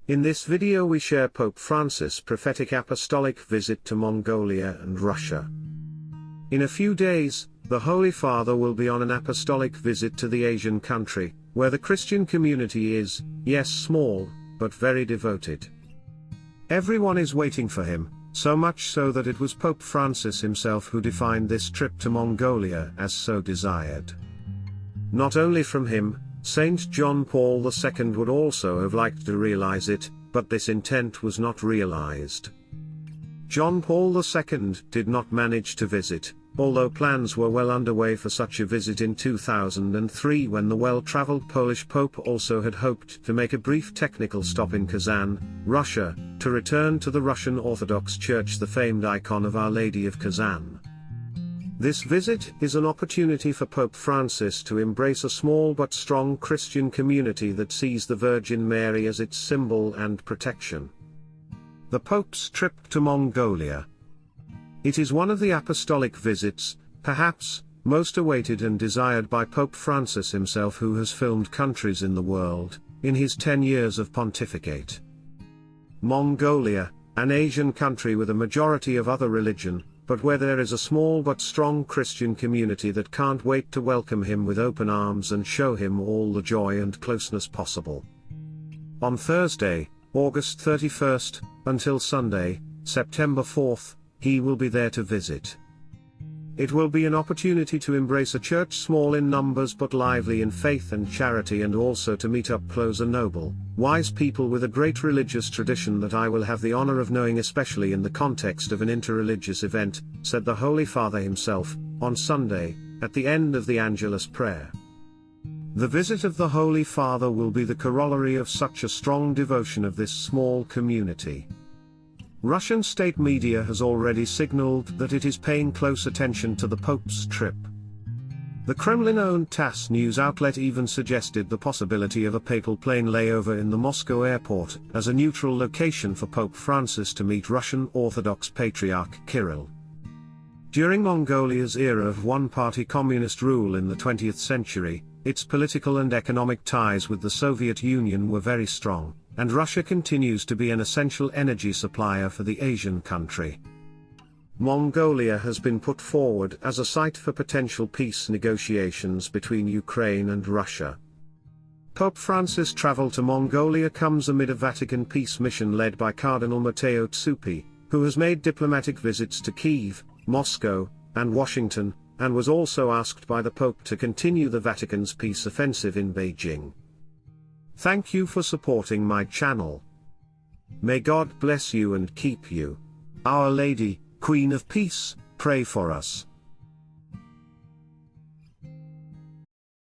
In this video we share Pope Francis' prophetic apostolic visit to Mongolia and Russia. In a few days, the Holy Father will be on an apostolic visit to the Asian country, where the Christian community is, yes, small, but very devoted. Everyone is waiting for him, so much so that it was Pope Francis himself who defined this trip to Mongolia as so desired. Not only from him, Saint John Paul II would also have liked to realize it, but this intent was not realized. John Paul II did not manage to visit, although plans were well underway for such a visit in 2003 when the well-traveled Polish Pope also had hoped to make a brief technical stop in Kazan, Russia, to return to the Russian Orthodox Church, the famed icon of Our Lady of Kazan. This visit is an opportunity for Pope Francis to embrace a small but strong Christian community that sees the Virgin Mary as its symbol and protection. The Pope's trip to Mongolia. It is one of the apostolic visits, perhaps, most awaited and desired by Pope Francis himself, who has filmed countries in the world, in his 10 years of pontificate. Mongolia, an Asian country with a majority of other religion, but where there is a small but strong Christian community that can't wait to welcome him with open arms and show him all the joy and closeness possible. On Thursday, August 31st, until Sunday, September 4th, he will be there to visit. It will be an opportunity to embrace a church small in numbers but lively in faith and charity, and also to meet up close a noble, wise people with a great religious tradition that I will have the honor of knowing, especially in the context of an interreligious event, said the Holy Father himself, on Sunday, at the end of the Angelus prayer. The visit of the Holy Father will be the corollary of such a strong devotion of this small community. Russian state media has already signaled that it is paying close attention to the Pope's trip. The Kremlin-owned TASS news outlet even suggested the possibility of a papal plane layover in the Moscow airport as a neutral location for Pope Francis to meet Russian Orthodox Patriarch Kirill. During Mongolia's era of one-party communist rule in the 20th century, its political and economic ties with the Soviet Union were very strong, and Russia continues to be an essential energy supplier for the Asian country. Mongolia has been put forward as a site for potential peace negotiations between Ukraine and Russia. Pope Francis' travel to Mongolia comes amid a Vatican peace mission led by Cardinal Matteo Zuppi, who has made diplomatic visits to Kyiv, Moscow, and Washington, and was also asked by the Pope to continue the Vatican's peace offensive in Beijing. Thank you for supporting my channel. May God bless you and keep you. Our Lady, Queen of Peace, pray for us.